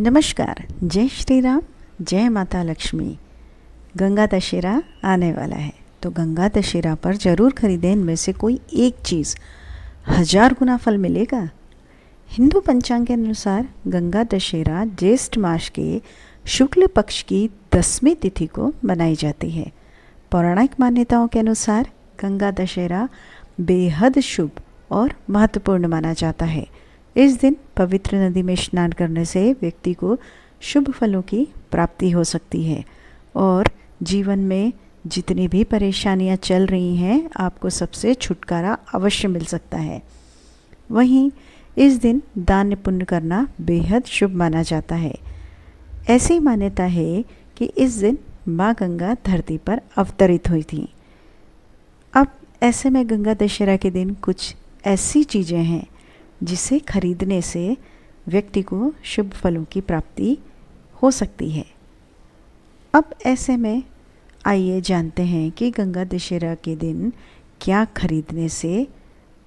नमस्कार, जय श्री राम, जय माता लक्ष्मी। गंगा दशहरा आने वाला है तो गंगा दशहरा पर ज़रूर खरीदें इनमें से कोई एक चीज़, 1000 गुना फल मिलेगा। हिंदू पंचांग के अनुसार गंगा दशहरा ज्येष्ठ मास के शुक्ल पक्ष की 10वीं तिथि को मनाई जाती है। पौराणिक मान्यताओं के अनुसार गंगा दशहरा बेहद शुभ और महत्वपूर्ण माना जाता है। इस दिन पवित्र नदी में स्नान करने से व्यक्ति को शुभ फलों की प्राप्ति हो सकती है और जीवन में जितनी भी परेशानियां चल रही हैं, आपको सबसे छुटकारा अवश्य मिल सकता है। वहीं इस दिन दान पुण्य करना बेहद शुभ माना जाता है। ऐसी मान्यता है कि इस दिन माँ गंगा धरती पर अवतरित हुई थी। अब ऐसे में गंगा दशहरा के दिन कुछ ऐसी चीज़ें हैं जिसे खरीदने से व्यक्ति को शुभ फलों की प्राप्ति हो सकती है। अब ऐसे में आइए जानते हैं कि गंगा दशहरा के दिन क्या खरीदने से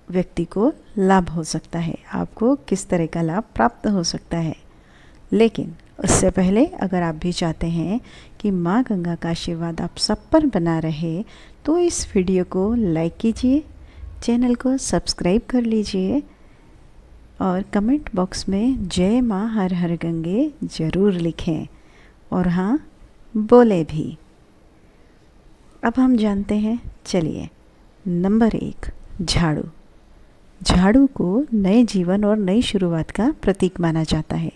व्यक्ति को लाभ हो सकता है, आपको किस तरह का लाभ प्राप्त हो सकता है। लेकिन उससे पहले अगर आप भी चाहते हैं कि माँ गंगा का आशीर्वाद आप सब पर बना रहे तो इस वीडियो को लाइक कीजिए, चैनल को सब्सक्राइब कर लीजिए और कमेंट बॉक्स में जय माँ हर हर गंगे ज़रूर लिखें और हाँ बोले भी। अब हम जानते हैं, चलिए। नंबर 1, झाड़ू। झाड़ू को नए जीवन और नई शुरुआत का प्रतीक माना जाता है।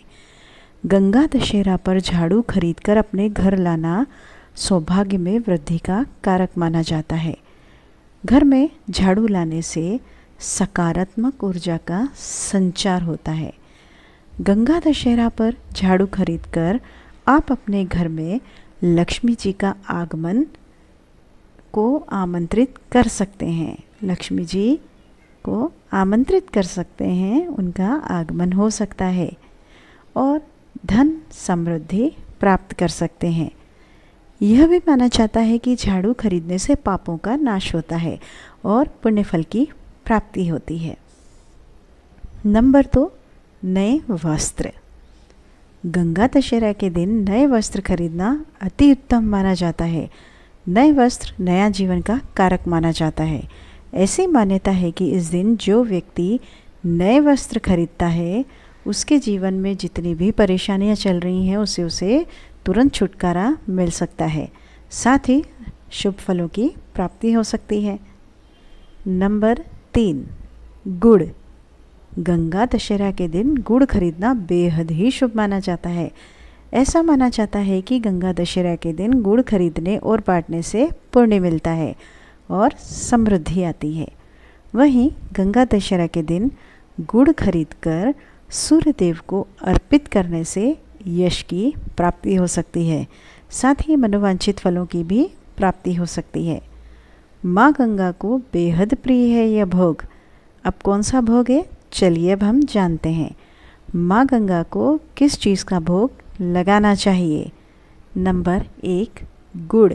गंगा दशहरा पर झाड़ू खरीदकर अपने घर लाना सौभाग्य में वृद्धि का कारक माना जाता है। घर में झाड़ू लाने से सकारात्मक ऊर्जा का संचार होता है। गंगा दशहरा पर झाड़ू खरीदकर आप अपने घर में लक्ष्मी जी का आगमन को आमंत्रित कर सकते हैं। लक्ष्मी जी को आमंत्रित कर सकते हैं, उनका आगमन हो सकता है और धन समृद्धि प्राप्त कर सकते हैं। यह भी माना जाता है कि झाड़ू खरीदने से पापों का नाश होता है और पुण्य फल की प्राप्ति होती है। नंबर 2, नए वस्त्र। गंगा दशहरा के दिन नए वस्त्र खरीदना अति उत्तम माना जाता है। नए वस्त्र नया जीवन का कारक माना जाता है। ऐसी मान्यता है कि इस दिन जो व्यक्ति नए वस्त्र खरीदता है उसके जीवन में जितनी भी परेशानियां चल रही हैं उसे तुरंत छुटकारा मिल सकता है। साथ ही शुभ फलों की प्राप्ति हो सकती है। नंबर 3, गुड़। गंगा दशहरा के दिन गुड़ खरीदना बेहद ही शुभ माना जाता है। ऐसा माना जाता है कि गंगा दशहरा के दिन गुड़ खरीदने और बांटने से पुण्य मिलता है और समृद्धि आती है। वहीं गंगा दशहरा के दिन गुड़ खरीदकर सूर्य देव को अर्पित करने से यश की प्राप्ति हो सकती है। साथ ही मनोवांछित फलों की भी प्राप्ति हो सकती है। माँ गंगा को बेहद प्रिय है यह भोग। अब कौन सा भोग है, चलिए अब हम जानते हैं। माँ गंगा को किस चीज़ का भोग लगाना चाहिए। नंबर 1, गुड़।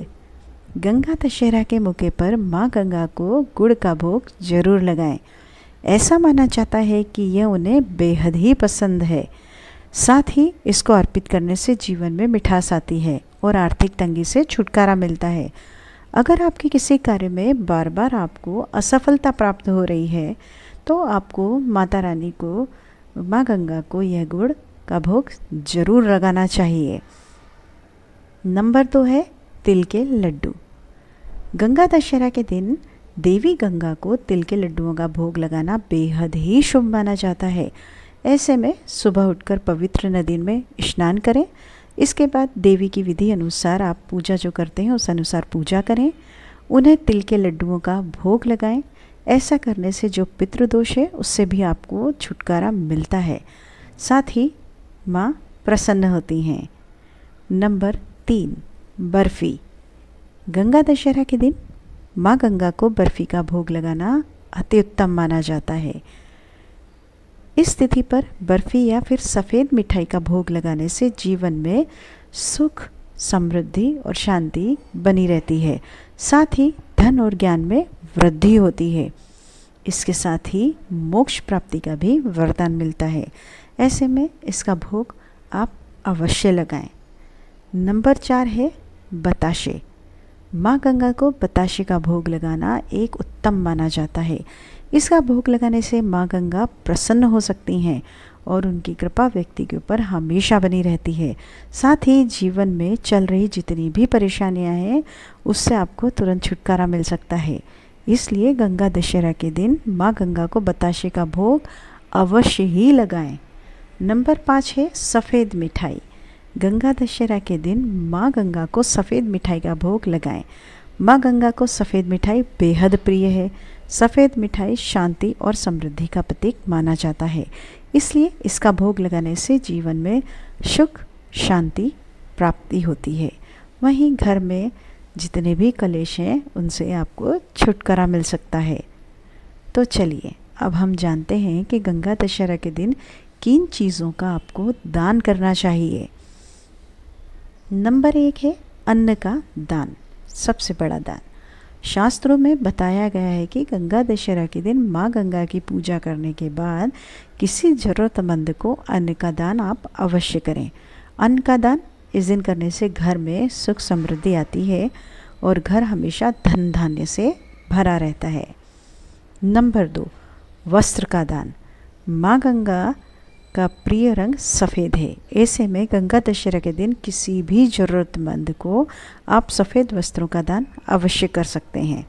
गंगा दशहरा के मौके पर माँ गंगा को गुड़ का भोग जरूर लगाएं। ऐसा माना जाता है कि यह उन्हें बेहद ही पसंद है। साथ ही इसको अर्पित करने से जीवन में मिठास आती है और आर्थिक तंगी से छुटकारा मिलता है। अगर आपके किसी कार्य में बार बार आपको असफलता प्राप्त हो रही है तो आपको माता रानी को, माँ गंगा को यह गुड़ का भोग जरूर लगाना चाहिए। नंबर 2 है तिल के लड्डू। गंगा दशहरा के दिन देवी गंगा को तिल के लड्डुओं का भोग लगाना बेहद ही शुभ माना जाता है। ऐसे में सुबह उठकर पवित्र नदी में स्नान करें। इसके बाद देवी की विधि अनुसार आप पूजा जो करते हैं उस अनुसार पूजा करें। उन्हें तिल के लड्डुओं का भोग लगाएं। ऐसा करने से जो पितृदोष है उससे भी आपको छुटकारा मिलता है। साथ ही माँ प्रसन्न होती हैं। नंबर 3, बर्फ़ी। गंगा दशहरा के दिन माँ गंगा को बर्फ़ी का भोग लगाना अति उत्तम माना जाता है। इस तिथि पर बर्फ़ी या फिर सफ़ेद मिठाई का भोग लगाने से जीवन में सुख, समृद्धि और शांति बनी रहती है। साथ ही धन और ज्ञान में वृद्धि होती है। इसके साथ ही मोक्ष प्राप्ति का भी वरदान मिलता है। ऐसे में इसका भोग आप अवश्य लगाएं। नंबर 4 है बताशे। माँ गंगा को बताशे का भोग लगाना एक उत्तम माना जाता है। इसका भोग लगाने से माँ गंगा प्रसन्न हो सकती हैं और उनकी कृपा व्यक्ति के ऊपर हमेशा बनी रहती है। साथ ही जीवन में चल रही जितनी भी परेशानियां हैं उससे आपको तुरंत छुटकारा मिल सकता है। इसलिए गंगा दशहरा के दिन माँ गंगा को बताशे का भोग अवश्य ही लगाएं। नंबर 5 है सफ़ेद मिठाई। गंगा दशहरा के दिन माँ गंगा को सफ़ेद मिठाई का भोग लगाएं। माँ गंगा को सफ़ेद मिठाई बेहद प्रिय है। सफ़ेद मिठाई शांति और समृद्धि का प्रतीक माना जाता है, इसलिए इसका भोग लगाने से जीवन में सुख शांति प्राप्ति होती है। वहीं घर में जितने भी कलेश हैं उनसे आपको छुटकारा मिल सकता है। तो चलिए अब हम जानते हैं कि गंगा दशहरा के दिन किन चीज़ों का आपको दान करना चाहिए। नंबर 1 है अन्न का दान, सबसे बड़ा दान। शास्त्रों में बताया गया है कि गंगा दशहरा के दिन माँ गंगा की पूजा करने के बाद किसी ज़रूरतमंद को अन्न का दान आप अवश्य करें। अन्न का दान इस दिन करने से घर में सुख समृद्धि आती है और घर हमेशा धन धान्य से भरा रहता है। नंबर 2 वस्त्र का दान। माँ गंगा का प्रिय रंग सफ़ेद है। ऐसे में गंगा दशहरा के दिन किसी भी ज़रूरतमंद को आप सफ़ेद वस्त्रों का दान अवश्य कर सकते हैं।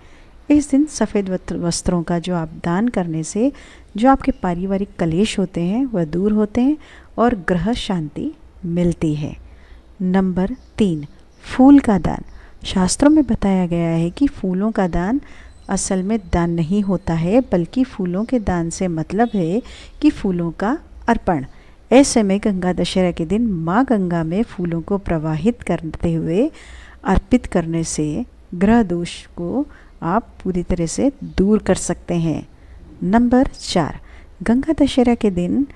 इस दिन सफ़ेद वस्त्रों का जो आप दान करने से जो आपके पारिवारिक कलेश होते हैं वह दूर होते हैं और ग्रह शांति मिलती है। नंबर 3 फूल का दान। शास्त्रों में बताया गया है कि फूलों का दान असल में दान नहीं होता है, बल्कि फूलों के दान से मतलब है कि फूलों का अर्पण। ऐसे में गंगा दशहरा के दिन माँ गंगा में फूलों को प्रवाहित करते हुए अर्पित करने से ग्रह दोष को आप पूरी तरह से दूर कर सकते हैं। नंबर 4 गंगा दशहरा के दिन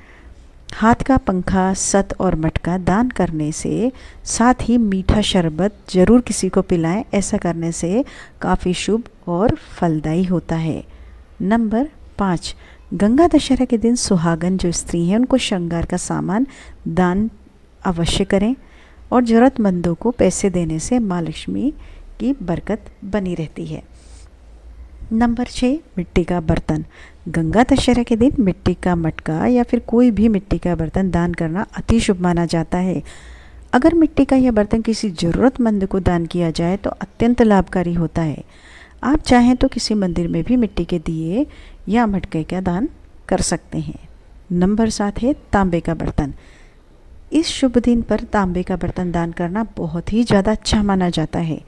हाथ का पंखा, सत और मटका दान करने से, साथ ही मीठा शरबत जरूर किसी को पिलाएं। ऐसा करने से काफ़ी शुभ और फलदायी होता है। नंबर 5 गंगा दशहरा के दिन सुहागन जो स्त्री हैं उनको श्रृंगार का सामान दान अवश्य करें और ज़रूरतमंदों को पैसे देने से माँ लक्ष्मी की बरकत बनी रहती है। नंबर 6 मिट्टी का बर्तन। गंगा दशहरा के दिन मिट्टी का मटका या फिर कोई भी मिट्टी का बर्तन दान करना अति शुभ माना जाता है। अगर मिट्टी का यह बर्तन किसी ज़रूरतमंद को दान किया जाए तो अत्यंत लाभकारी होता है। आप चाहें तो किसी मंदिर में भी मिट्टी के दिए या मटके का दान कर सकते हैं। नंबर 7 है तांबे का बर्तन। इस शुभ दिन पर तांबे का बर्तन दान करना बहुत ही ज़्यादा अच्छा माना जाता है।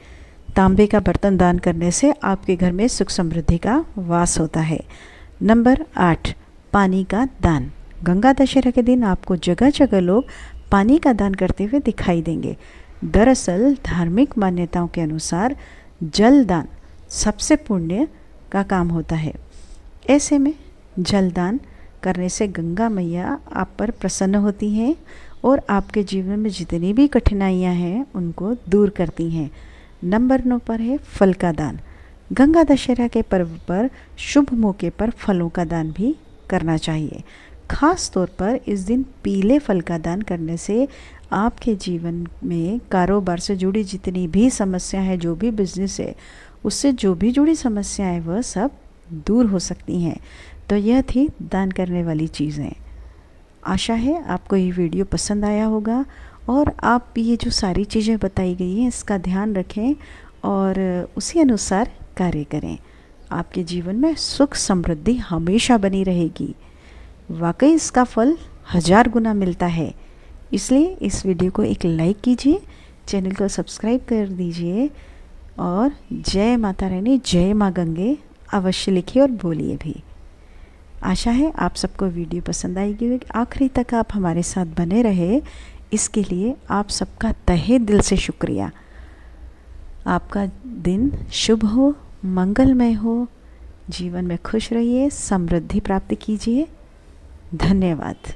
तांबे का बर्तन दान करने से आपके घर में सुख समृद्धि का वास होता है। नंबर 8 पानी का दान। गंगा दशहरा के दिन आपको जगह जगह लोग पानी का दान करते हुए दिखाई देंगे। दरअसल धार्मिक मान्यताओं के अनुसार जल दान सबसे पुण्य का काम होता है। ऐसे में जलदान करने से गंगा मैया आप पर प्रसन्न होती हैं और आपके जीवन में जितनी भी कठिनाइयां हैं उनको दूर करती हैं। नंबर 9 पर है फल का दान। गंगा दशहरा के पर्व पर शुभ मौके पर फलों का दान भी करना चाहिए। खास तौर पर इस दिन पीले फल का दान करने से आपके जीवन में कारोबार से जुड़ी जितनी भी समस्या है, जो भी बिजनेस है उससे जो भी जुड़ी समस्याएं वह सब दूर हो सकती हैं। तो यह थी दान करने वाली चीज़ें। आशा है आपको ये वीडियो पसंद आया होगा और आप ये जो सारी चीज़ें बताई गई हैं इसका ध्यान रखें और उसी अनुसार कार्य करें। आपके जीवन में सुख समृद्धि हमेशा बनी रहेगी। वाकई इसका फल 1000 गुना मिलता है। इसलिए इस वीडियो को एक लाइक कीजिए, चैनल को सब्सक्राइब कर दीजिए और जय माता रानी, जय माँ गंगे अवश्य लिखिए और बोलिए भी। आशा है आप सबको वीडियो पसंद आएगी। आखिरी तक आप हमारे साथ बने रहे, इसके लिए आप सबका तहे दिल से शुक्रिया। आपका दिन शुभ हो, मंगलमय हो, जीवन में खुश रहिए, समृद्धि प्राप्त कीजिए। धन्यवाद।